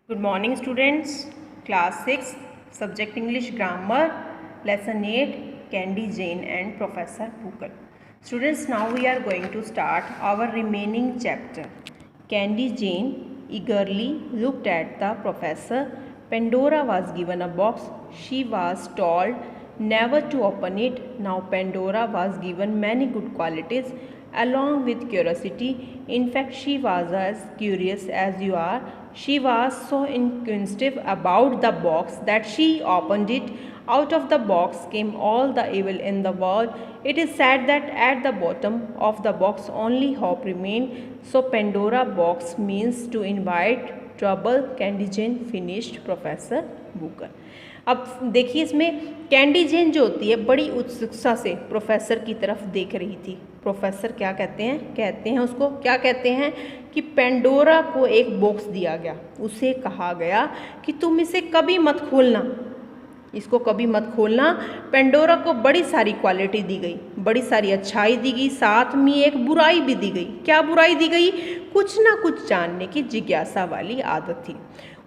Good morning students. Class 6 Subject English Grammar Lesson 8 Candy Jane and Professor Poogle. Students, now we are going to start our remaining chapter. Candy Jane eagerly looked at the professor. Pandora was given a box. She was told never to open it. Now Pandora was given many good qualities along with curiosity. In fact, she was as curious as you are. She was so inquisitive about the box that she opened it. Out of the box came all the evil in the world. It is said that at the bottom of the box only hope remained. So Pandora box means to invite trouble. Candy Jane finished Professor Boogle. अब देखिए, इसमें candy जेन जो होती है बड़ी उत्सुकता से professor की तरफ देख रही थी। प्रोफेसर क्या कहते हैं उसको क्या कहते हैं कि पेंडोरा को एक बॉक्स दिया गया। उसे कहा गया कि तुम इसे कभी मत खोलना, इसको कभी मत खोलना। पेंडोरा को बड़ी सारी क्वालिटी दी गई, बड़ी सारी अच्छाई दी गई, साथ में एक बुराई भी दी गई। क्या बुराई दी गई? कुछ ना कुछ जानने की जिज्ञासा वाली आदत थी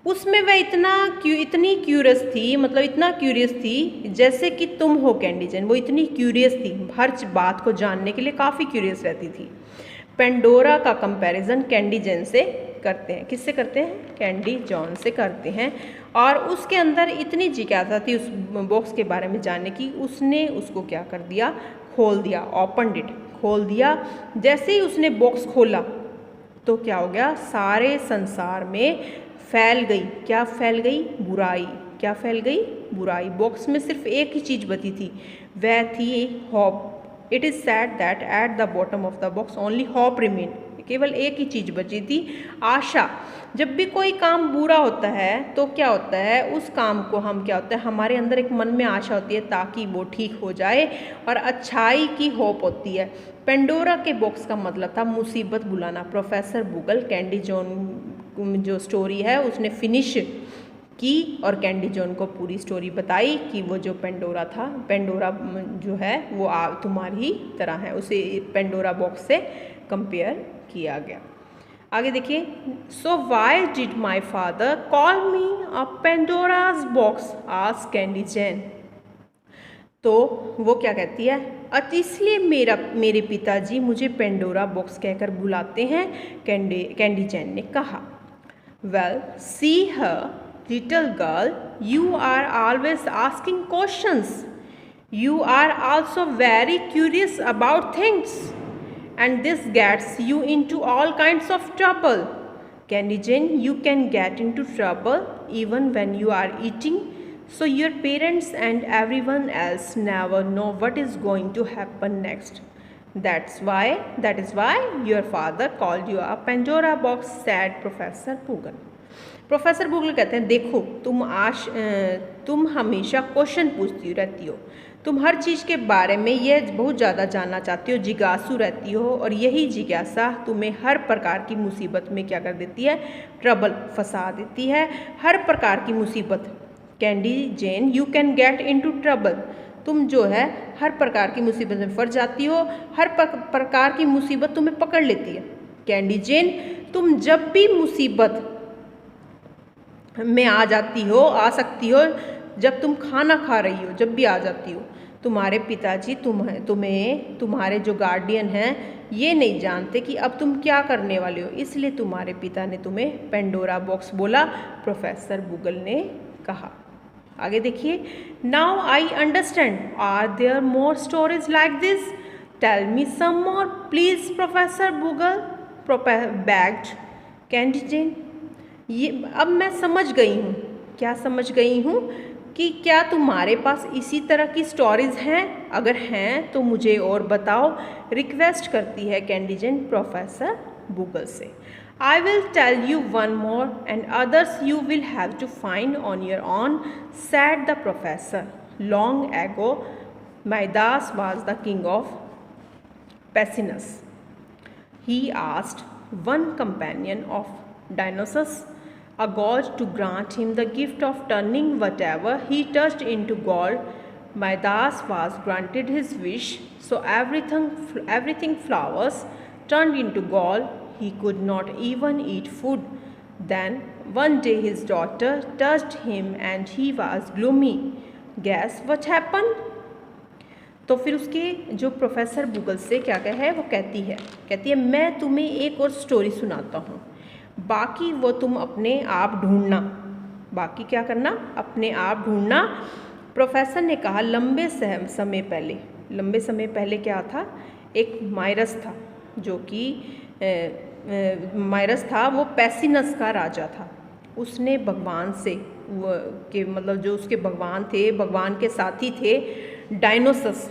उसमें। वह इतनी क्यूरियस थी, मतलब इतना क्यूरियस थी जैसे कि तुम हो कैंडी जेन। वो इतनी क्यूरियस थी, हर बात को जानने के लिए काफ़ी क्यूरियस रहती थी। पेंडोरा का कंपैरिजन कैंडी जेन से करते हैं। किससे करते हैं? कैंडी जॉन से करते हैं। और उसके अंदर इतनी जिज्ञासा थी उस बॉक्स के बारे में जानने की, उसने उसको क्या कर दिया? खोल दिया। ओपन इट, खोल दिया। जैसे ही उसने बॉक्स खोला तो क्या हो गया? सारे संसार में फैल गई। क्या फैल गई? बुराई। क्या फैल गई? बुराई। बॉक्स में सिर्फ एक ही चीज़ बची थी, वह थी hope. It is sad that at the bottom of the box only hope remain. केवल एक ही चीज़ बची थी, आशा। जब भी कोई काम बुरा होता है तो क्या होता है, उस काम को हम क्या होता है, हमारे अंदर एक मन में आशा होती है ताकि वो ठीक हो जाए, और अच्छाई की होप होती है। पेंडोरा के बॉक्स का मतलब था मुसीबत बुलाना। प्रोफेसर बूगल कैंडी जॉन जो स्टोरी है उसने फिनिश की और कैंडी जॉन को पूरी स्टोरी बताई कि वो जो पेंडोरा था, पेंडोरा जो है वो तुम्हारी ही तरह है। उसे पेंडोरा बॉक्स से कंपेयर किया गया। आगे देखिए, so why did my father call me a Pandora's box asked Candy Jane. तो वो क्या कहती है? इसलिए मेरे पिताजी मुझे पेंडोरा बॉक्स कहकर बुलाते हैं, कैंडी जैन ने कहा। Well see her little girl, you are always asking questions, you are also very curious about things, and this gets you into all kinds of trouble. Candy Jane, you can get into trouble even when you are eating, so your parents and everyone else never know what is going to happen next. That is why your father called you a Pandora box, said Professor Poogle. Professor Boogle कहते हैं, देखो तुम हमेशा question पूछती रहती हो, तुम हर चीज़ के बारे में ये बहुत ज़्यादा जानना चाहती हो, जिज्ञासु रहती हो, और यही जिज्ञासा तुम्हें हर प्रकार की मुसीबत में क्या कर देती है? ट्रबल, फंसा देती है। हर प्रकार की मुसीबत। Candy Jane, you can get into trouble. तुम जो है हर प्रकार की मुसीबत में फंस जाती हो, हर प्रकार की मुसीबत तुम्हें पकड़ लेती है। कैंडी जेन, तुम जब भी मुसीबत में आ सकती हो जब तुम खाना खा रही हो, जब भी आ जाती हो। तुम्हारे पिताजी तुम्हारे जो गार्डियन हैं ये नहीं जानते कि अब तुम क्या करने वाले हो, इसलिए तुम्हारे पिता ने तुम्हें पेंडोरा बॉक्स बोला, प्रोफेसर बूगल ने कहा। आगे देखिए, now I understand, are there more stories like this, tell me some more please professor Boogle begged Candy Jane. ये अब मैं समझ गई हूँ। क्या समझ गई हूँ? कि क्या तुम्हारे पास इसी तरह की स्टोरीज हैं? अगर हैं तो मुझे और बताओ, रिक्वेस्ट करती है कैंडी जेन प्रोफेसर बूगल से। I will tell you one more and others you will have to find on your own, said the professor. Long ago Midas was the king of Pessinus. He asked one companion of Dionysus, a god, to grant him the gift of turning whatever he touched into gold. Midas was granted his wish, so everything flowers turned into gold. He could not even eat food. Then one day his daughter touched him and he was gloomy. Guess what happened? तो फिर उसके जो professor Boogle से क्या है वो कहती है मैं तुम्हें एक और स्टोरी सुनाता हूँ, बाकी वो तुम अपने आप ढूंढना। बाकी क्या करना? अपने आप ढूंढना। प्रोफेसर ने कहा लंबे समय पहले क्या था? एक माइरस था, जो कि माइरस था वो पैसिनस का राजा था। उसने भगवान से के मतलब जो उसके भगवान थे, भगवान के साथी थे डायनोसस।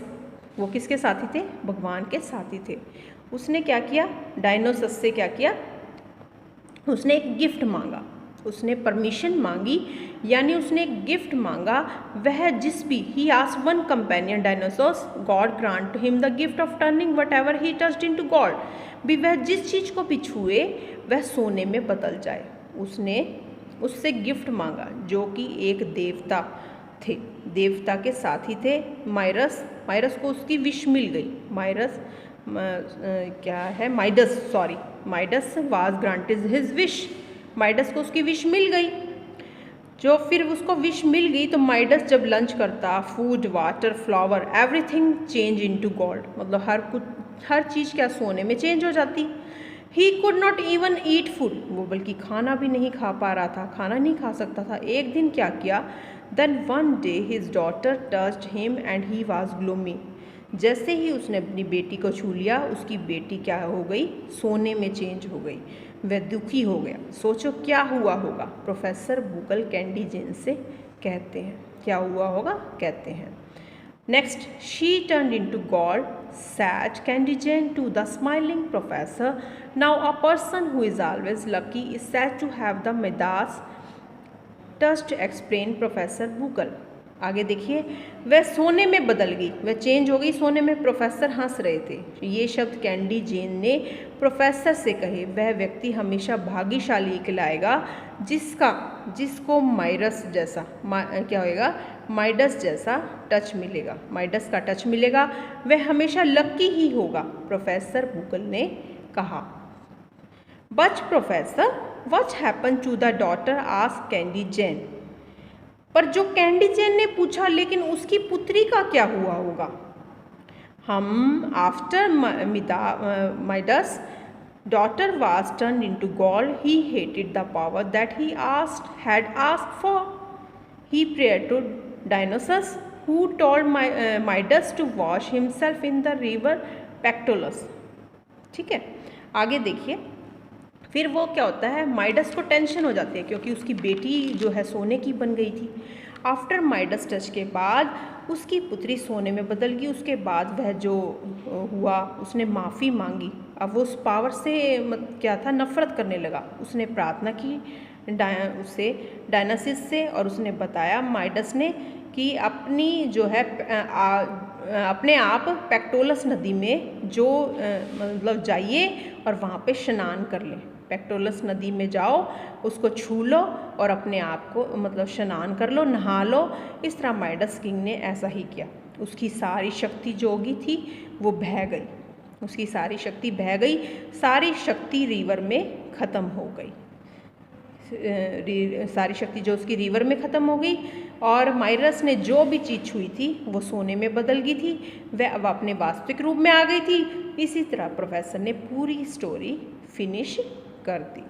वो किसके साथी थे? भगवान के साथी थे। उसने क्या किया? डायनोसस से क्या किया? उसने एक गिफ्ट मांगा, उसने परमिशन मांगी, यानी उसने एक गिफ्ट मांगा। वह जिस भी he asked one companion Dionysus god grant to him the gift of turning whatever he touched into gold. भी वह जिस चीज़ को भी छुए वह सोने में बदल जाए। उसने उससे गिफ्ट मांगा, जो कि एक देवता थे, देवता के साथी थे माइरस। माइरस को उसकी विश मिल गई। Midas was granted his wish. Midas को उसकी विश मिल गई। जो फिर उसको विश मिल गई तो माइडस जब लंच करता, food, water, flower, everything change into God. मतलब हर चीज़ क्या सोने में चेंज हो जाती। He could not even eat food. वो बल्कि खाना भी नहीं खा पा रहा था, खाना नहीं खा सकता था। एक दिन क्या किया? Then one day his daughter touched him and he was gloomy. जैसे ही उसने अपनी बेटी को छू लिया, उसकी बेटी क्या हो गई? सोने में चेंज हो गई। वह दुखी हो गया। सोचो क्या हुआ होगा? प्रोफेसर बूगल कैंडी जेन से कहते हैं क्या हुआ होगा? कहते हैं next, she turned into God, said Candy Jane to the smiling professor. Now a person who is always lucky is said to have the Midas touch, explained professor Boogle. आगे देखिए, वह सोने में बदल गई, वह चेंज हो गई सोने में। प्रोफेसर हंस रहे थे। ये शब्द कैंडी जेन ने प्रोफेसर से कहे। वह व्यक्ति हमेशा भाग्यशाली कहलाएगा जिसको माइरस जैसा क्या होएगा? माइडस जैसा टच मिलेगा, माइडस का टच मिलेगा। वह हमेशा लकी ही होगा, प्रोफेसर बूगल ने कहा। But professor, what happen to the daughter? Asked Candy Jane. पर जो कैंडी जेन ने पूछा, लेकिन उसकी पुत्री का क्या हुआ होगा? हम after Midas daughter was turned into gold, he hated the power that he had asked for. He prayed to Dionysus, who told Midas to wash himself in the river Pactolus. ठीक है, आगे देखिए। फिर वो क्या होता है? माइडस को टेंशन हो जाती है, क्योंकि उसकी बेटी जो है सोने की बन गई थी। आफ्टर माइडस टच के बाद उसकी पुत्री सोने में बदल गई। उसके बाद वह जो हुआ, उसने माफ़ी मांगी। अब वो उस पावर से क्या था? नफ़रत करने लगा। उसने प्रार्थना की उससे, डायनासिस से, और उसने बताया माइडस ने कि अपनी जो है अपने आप पैक्टोलस नदी में जो मतलब जाइए और वहाँ पे स्नान कर लें। पैक्टोलस नदी में जाओ, उसको छू लो और अपने आप को मतलब स्नान कर लो, नहा लो। इस तरह माइडस किंग ने ऐसा ही किया। उसकी सारी शक्ति जोगी थी वो बह गई, उसकी सारी शक्ति बह गई, सारी शक्ति रिवर में ख़त्म हो गई। सारी शक्ति जो उसकी रिवर में ख़त्म हो गई, और माइरस ने जो भी चीज़ छुई थी वो सोने में बदल गई थी, वह अब अपने वास्तविक रूप में आ गई थी। इसी तरह प्रोफेसर ने पूरी स्टोरी फिनिश कर दी।